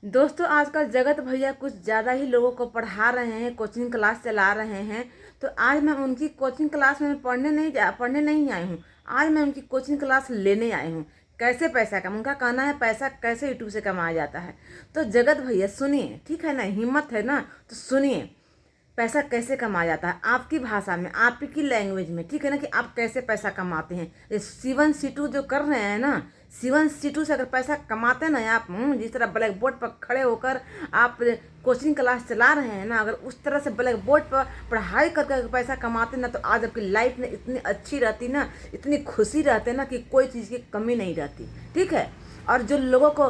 दोस्तों आजकल जगत भैया कुछ ज़्यादा ही लोगों को पढ़ा रहे हैं, कोचिंग क्लास चला रहे हैं। तो आज मैं उनकी कोचिंग क्लास में पढ़ने नहीं आई हूँ। आज मैं उनकी कोचिंग क्लास लेने आई हूँ। कैसे पैसा कम उनका कहना है, पैसा कैसे यूट्यूब से कमाया जाता है। तो जगत भैया सुनिए, ठीक है ना, हिम्मत है ना तो सुनिए। पैसा कैसे कमाया जाता है आपकी भाषा में, आपकी लैंग्वेज में, ठीक है ना, कि आप कैसे पैसा कमाते हैं। ये सीवन सीटू जो कर रहे हैं ना, सीवन सीटू से अगर पैसा कमाते हैं ना आप, जिस तरह ब्लैक बोर्ड पर खड़े होकर आप कोचिंग क्लास चला रहे हैं ना, अगर उस तरह से ब्लैक बोर्ड पर पढ़ाई करके अगर पैसा कमाते ना, तो आज आपकी लाइफ में इतनी अच्छी रहती ना, इतनी खुशी रहते ना कि कोई चीज़ की कमी नहीं रहती, ठीक है। और जो लोगों को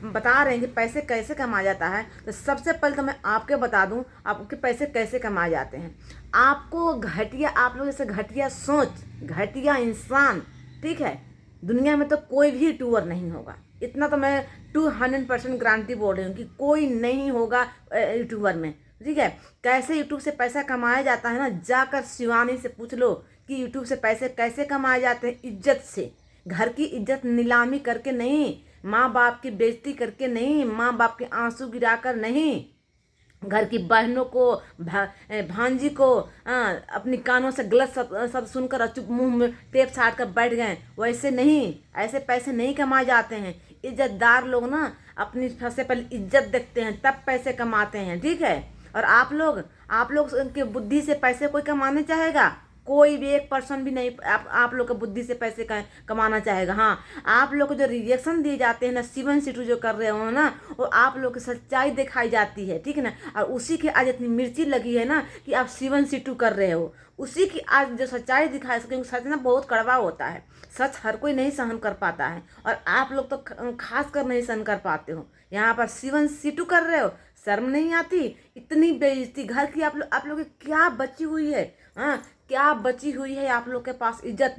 बता रहे हैं कि पैसे कैसे कमाया जाता है, तो सबसे पहले तो मैं आपके बता दूं आपके पैसे कैसे कमाए जाते हैं। आपको घटिया, आप लोग जैसे घटिया सोच, घटिया इंसान, ठीक है, दुनिया में तो कोई भी यूट्यूबर नहीं होगा। इतना तो मैं 200% गारंटी बोल रही हूँ कि कोई नहीं होगा यूट्यूबर में, ठीक है। कैसे यूट्यूब से पैसा कमाया जाता है ना, जाकर शिवानी से पूछ लो कि यूट्यूब से पैसे कैसे कमाए जाते हैं। इज्जत से, घर की इज्जत नीलामी करके नहीं, माँ बाप की बेइज्जती करके नहीं, माँ बाप के आंसू गिराकर नहीं, घर की बहनों को भांजी को अपनी कानों से गलत शब्द सुनकर और चुप मुंह में टेप साट कर बैठ गए, वैसे नहीं। ऐसे पैसे नहीं कमाए जाते हैं। इज्जतदार लोग ना अपनी सबसे पहले इज्जत देखते हैं, तब पैसे कमाते हैं, ठीक है। और आप लोग के बुद्धि से पैसे कोई कमाने चाहेगा? कोई भी एक पर्सन भी नहीं आप लोग का बुद्धि से पैसे कमाना चाहेगा। हाँ, आप लोग को जो रिएक्शन दिए जाते हैं ना, सीवन सीटू जो कर रहे हो ना, वो आप लोग की सच्चाई दिखाई जाती है, ठीक है ना। और उसी की आज इतनी मिर्ची लगी है ना कि आप सीवन सीटू कर रहे हो। उसी की आज जो सच्चाई दिखाई, क्योंकि सच ना बहुत कड़वा होता है। सच हर कोई नहीं सहन कर पाता है, और आप लोग तो खास कर नहीं सहन कर पाते हो। यहाँ पर सीवन सीटू कर रहे हो, शर्म नहीं आती? इतनी बेइज्जती, घर की आप लोग की क्या बची हुई है? हाँ, क्या बची हुई है आप लोग के पास इज्जत?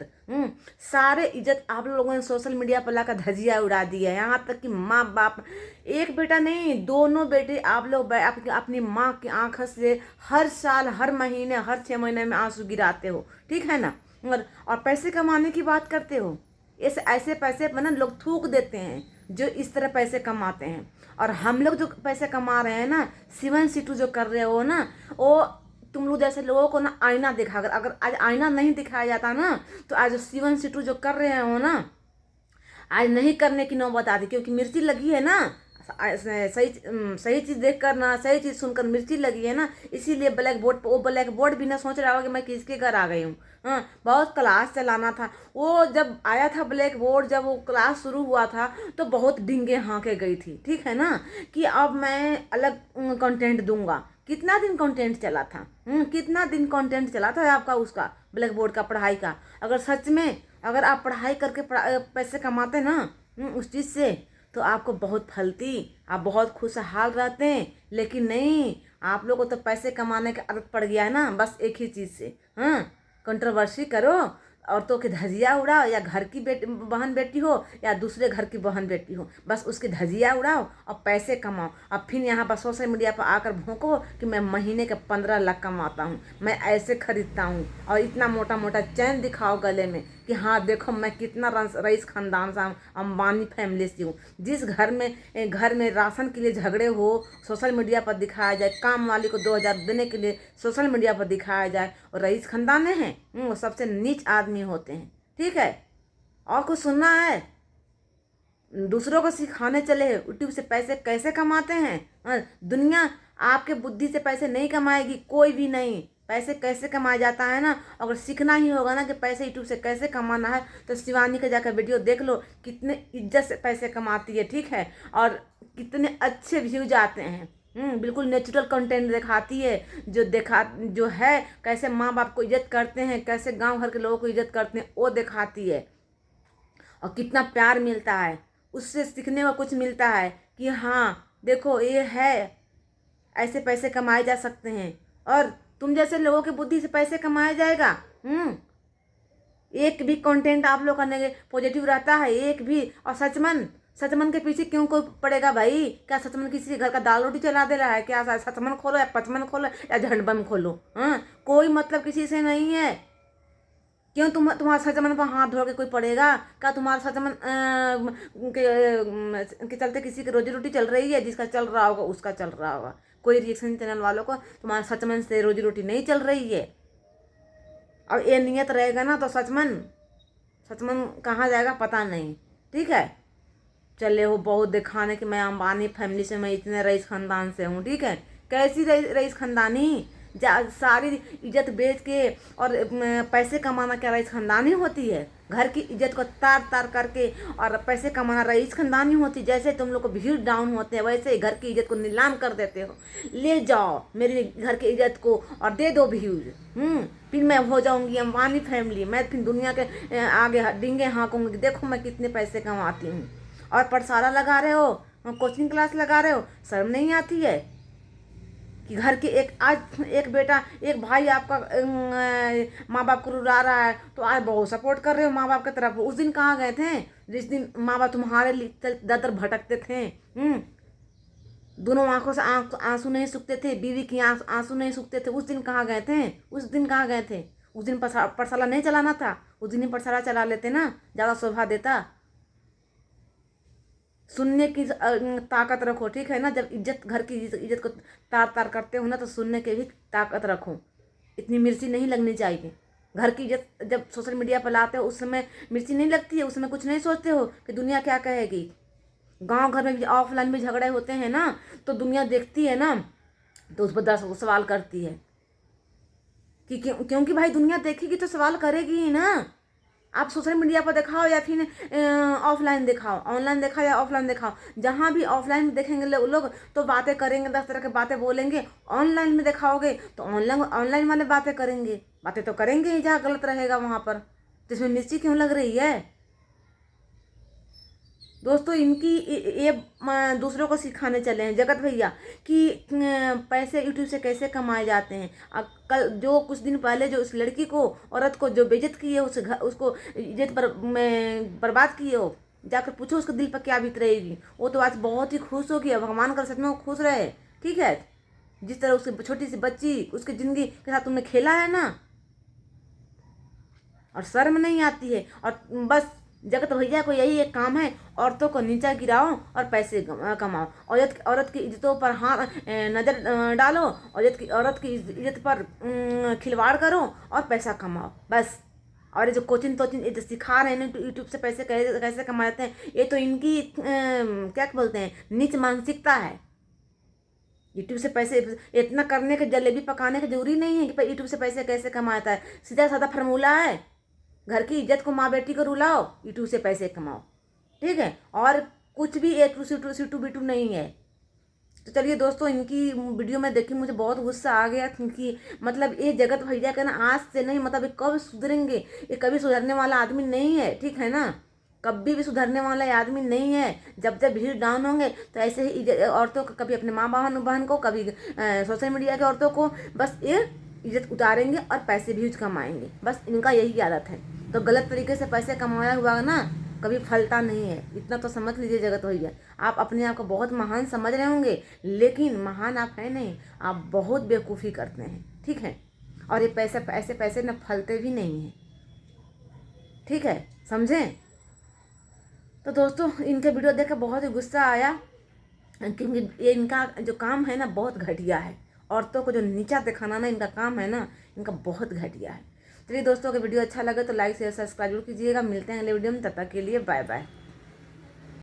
सारे इज्जत आप लोगों ने सोशल मीडिया पर लाकर धजिया उड़ा दी है। यहाँ तक कि माँ बाप, एक बेटा नहीं, दोनों बेटे आप लोग अपनी माँ की आंख से हर साल, हर महीने, हर 6 महीने में आंसू गिराते हो, ठीक है ना। और पैसे कमाने की बात करते हो। ऐसे पैसे पर ना लोग थूक देते हैं जो इस तरह पैसे कमाते हैं। और हम लोग जो पैसे कमा रहे हैं ना, सीवन सीटू जो कर रहे हो ना, वो तुम लोग जैसे लोगों को ना आईना दिखा, अगर आज आईना नहीं दिखाया जाता ना, तो आज सीवन सीटू जो कर रहे हो ना, आज नहीं करने की नौबत आती। क्योंकि मिर्ची लगी है ना, सही चीज़ देख कर ना, सही चीज़ सुनकर मिर्ची लगी है ना, इसीलिए ब्लैक बोर्ड पर, वो ब्लैक बोर्ड भी ना सोच रहा होगा कि मैं किसके घर आ गई हूँ। हाँ, बहुत क्लास चलाना था। वो जब आया था ब्लैक बोर्ड, जब वो क्लास शुरू हुआ था, तो बहुत डिंगे हाँके गई थी, ठीक है ना, कि अब मैं अलग कंटेंट दूंगा। कितना दिन कंटेंट चला था? कितना दिन कंटेंट चला था आपका, उसका ब्लैक बोर्ड का, पढ़ाई का? अगर सच में अगर आप पढ़ाई करके पैसे कमाते ना उस चीज़ से, तो आपको बहुत फलती, आप बहुत खुशहाल रहते हैं। लेकिन नहीं, आप लोगों को तो पैसे कमाने की आदत पड़ गया है ना, बस एक ही चीज़ से। हाँ, कंट्रोवर्सी करो, औरतों की धजिया उड़ाओ, या घर की बहन बेटी हो या दूसरे घर की बहन बेटी हो, बस उसकी धजिया उड़ाओ और पैसे कमाओ। अब फिर यहाँ पर सोशल मीडिया पर आकर भोंको कि मैं महीने के 15 लाख कमाता हूँ, मैं ऐसे खरीदता हूँ, और इतना मोटा मोटा चैन दिखाओ गले में कि हाँ देखो मैं कितना रईस खानदान से हूँ, अंबानी फैमिली से हूँ। जिस घर में राशन के लिए झगड़े हो, सोशल मीडिया पर दिखाया जाए, काम वाली को 2000 देने के लिए सोशल मीडिया पर दिखाया जाए, और रईस खानदान हैं, वो सबसे नीच आदमी होते हैं, ठीक है। और कुछ सुनना है? दूसरों को सिखाने चले यूट्यूब से पैसे कैसे कमाते हैं। दुनिया आपके बुद्धि से पैसे नहीं कमाएगी, कोई भी नहीं। पैसे कैसे कमाया जाता है ना, अगर सीखना ही होगा ना कि पैसे यूट्यूब से कैसे कमाना है, तो शिवानी का जाकर वीडियो देख लो, कितने इज्जत से पैसे कमाती है, ठीक है। और कितने अच्छे व्यूज आते हैं। बिल्कुल नेचुरल कंटेंट दिखाती है, जो है कैसे माँ बाप को इज्जत करते हैं, कैसे गांव घर के लोगों को इज्जत करते हैं, वो दिखाती है। और कितना प्यार मिलता है, उससे सीखने को कुछ मिलता है कि हाँ देखो ये है, ऐसे पैसे कमाए जा सकते हैं। और तुम जैसे लोगों की बुद्धि से पैसे कमाया जाएगा? एक भी कंटेंट आप लोग का पॉजिटिव रहता है, एक भी? और सचमन के पीछे क्यों कोई पड़ेगा भाई? क्या सचमन किसी घर का दाल रोटी चला दे रहा है क्या? सचमन खोलो या पचमन खोलो या झंडबम खोलो, हाँ, कोई मतलब किसी से नहीं है। क्यों तुम्हारा सचमन पर हाथ धो के कोई पड़ेगा? क्या तुम्हारा सचमन के चलते किसी की रोजी रोटी चल रही है? जिसका चल रहा होगा उसका चल रहा होगा। कोई रिएक्शन चैनल वालों को तुम्हारा सचमन से रोजी रोटी नहीं चल रही है। और ये नियत रहेगा ना तो सचमन कहाँ जाएगा पता नहीं। ठीक है, चले हो बहुत दिखाने कि मैं अंबानी फैमिली से, मैं इतने रईस खानदान से हूँ। ठीक है, कैसी रईस खानदानी? सारी इज्जत बेच के और पैसे कमाना क्या रईस खानदानी होती है? घर की इज्जत को तार तार करके और पैसे कमाना रईस खानदानी होती? जैसे तुम लोग को व्यूज डाउन होते हैं वैसे ही घर की इज्जत को नीलाम कर देते हो। ले जाओ मेरी घर की इज्जत को और दे दो व्यूज। फिर मैं हो जाऊंगी अंबानी फैमिली, मैं फिर दुनिया के आगे डींगे हाँकूंगी, देखो मैं कितने पैसे कमाती हूँ। और पटसाला लगा रहे हो, कोचिंग क्लास लगा रहे हो, शर्म नहीं आती है कि घर के एक बेटा एक भाई आपका माँ बाप को रुला रहा है तो आज बहुत सपोर्ट कर रहे हो माँ बाप की तरफ। उस दिन कहाँ गए थे जिस दिन माँ बाप तुम्हारे लिए दर भटकते थे? दोनों आंखों से आंसू नहीं सूखते थे, बीवी की आंसू नहीं सूखते थे। उस दिन कहाँ गए थे? उस दिन कहाँ गए थे? उस दिन पटसाला नहीं चलाना था, उस दिन ही पटसाला चला लेते ना, ज़्यादा शोभा देता। सुनने की ताकत रखो। ठीक है ना, जब घर की इज्जत को तार तार करते हो ना तो सुनने की भी ताकत रखो। इतनी मिर्ची नहीं लगनी चाहिए। घर की इज्जत जब सोशल मीडिया पर लाते हो उस समय मिर्ची नहीं लगती है, उस समय कुछ नहीं सोचते हो कि दुनिया क्या कहेगी। गांव घर में भी ऑफलाइन में झगड़े होते हैं ना तो दुनिया देखती है ना तो उस पर 10 सवाल करती है कि क्योंकि भाई दुनिया देखेगी तो सवाल करेगी ही ना। आप सोशल मीडिया पर दिखाओ या फिर ऑफलाइन दिखाओ, ऑनलाइन दिखाओ या ऑफलाइन दिखाओ, जहाँ भी ऑफलाइन में देखेंगे लोग तो बातें करेंगे, 10 तरह की बातें बोलेंगे। ऑनलाइन में दिखाओगे तो ऑनलाइन वाले बातें करेंगे, बातें तो करेंगे ही जहाँ गलत रहेगा वहाँ पर। तो इसमें मिर्ची क्यों लग रही है दोस्तों? इनकी ये दूसरों को सिखाने चले हैं जगत भैया कि पैसे यूट्यूब से कैसे कमाए जाते हैं। कल जो कुछ दिन पहले जो उस लड़की को, औरत को जो बेइज्जत किए, उसको इज्जत पर बर्बाद किए हो, जाकर पूछो उसके दिल पर क्या बीत रहेगी। वो तो आज बहुत ही खुश होगी, भगवान कर सच में वो खुश रहे। ठीक है, जिस तरह उसकी छोटी सी बच्ची उसकी जिंदगी के साथ तुमने खेला है ना, और शर्म नहीं आती है। और बस जगत भैया को यही एक काम है, औरतों को नीचा गिराओ और पैसे कमाओ। औरत की इज्जतों पर नज़र डालो, औरत की इज्जत पर खिलवाड़ करो और पैसा कमाओ बस। और ये जो कोचिंग ये जो सिखा रहे हैं यूट्यूब से पैसे कैसे कमाते हैं, ये तो इनकी क्या बोलते हैं, नीच मानसिकता है। यूट्यूब से पैसे इतना करने के, जलेबी पकाने की जरूरी नहीं है कि यूट्यूब से पैसे कैसे कमाता है। सीधा साधा फार्मूला है, घर की इज्जत को, माँ बेटी को रुलाओ, यूट्यूब से पैसे कमाओ। ठीक है, और कुछ भी ए टू सी टू नहीं है। तो चलिए दोस्तों, इनकी वीडियो में देखी मुझे बहुत गुस्सा आ गया, क्योंकि मतलब ये जगत भैया का ना आज से नहीं, मतलब ये कब सुधरेंगे? ये कभी सुधरने वाला आदमी नहीं है। ठीक है ना, कभी भी सुधरने वाला आदमी नहीं है। जब भीड़ डाउन होंगे तो ऐसे ही औरतों को, कभी अपने माँ बहन को, कभी सोशल मीडिया के औरतों को, बस ये इज्जत उतारेंगे और पैसे भी कमाएंगे। बस इनका यही आदत है। तो गलत तरीके से पैसे कमाया हुआ ना कभी फलता नहीं है, इतना तो समझ लीजिए जगत भैया। आप अपने आप को बहुत महान समझ रहे होंगे, लेकिन महान आप हैं नहीं, आप बहुत बेवकूफ़ी करते हैं। ठीक है, और ये पैसे ना फलते भी नहीं हैं। ठीक है, समझें? तो दोस्तों, इनके वीडियो देख कर बहुत ही गुस्सा आया, क्योंकि ये इनका जो काम है ना बहुत घटिया है। औरतों को जो नीचा दिखाना ना इनका काम है ना, इनका बहुत घटिया है। चलिए दोस्तों, अगर वीडियो अच्छा लगे तो लाइक शेयर सब्सक्राइब जरूर कीजिएगा। मिलते हैं अगले वीडियो में, तब तक के लिए बाय बाय।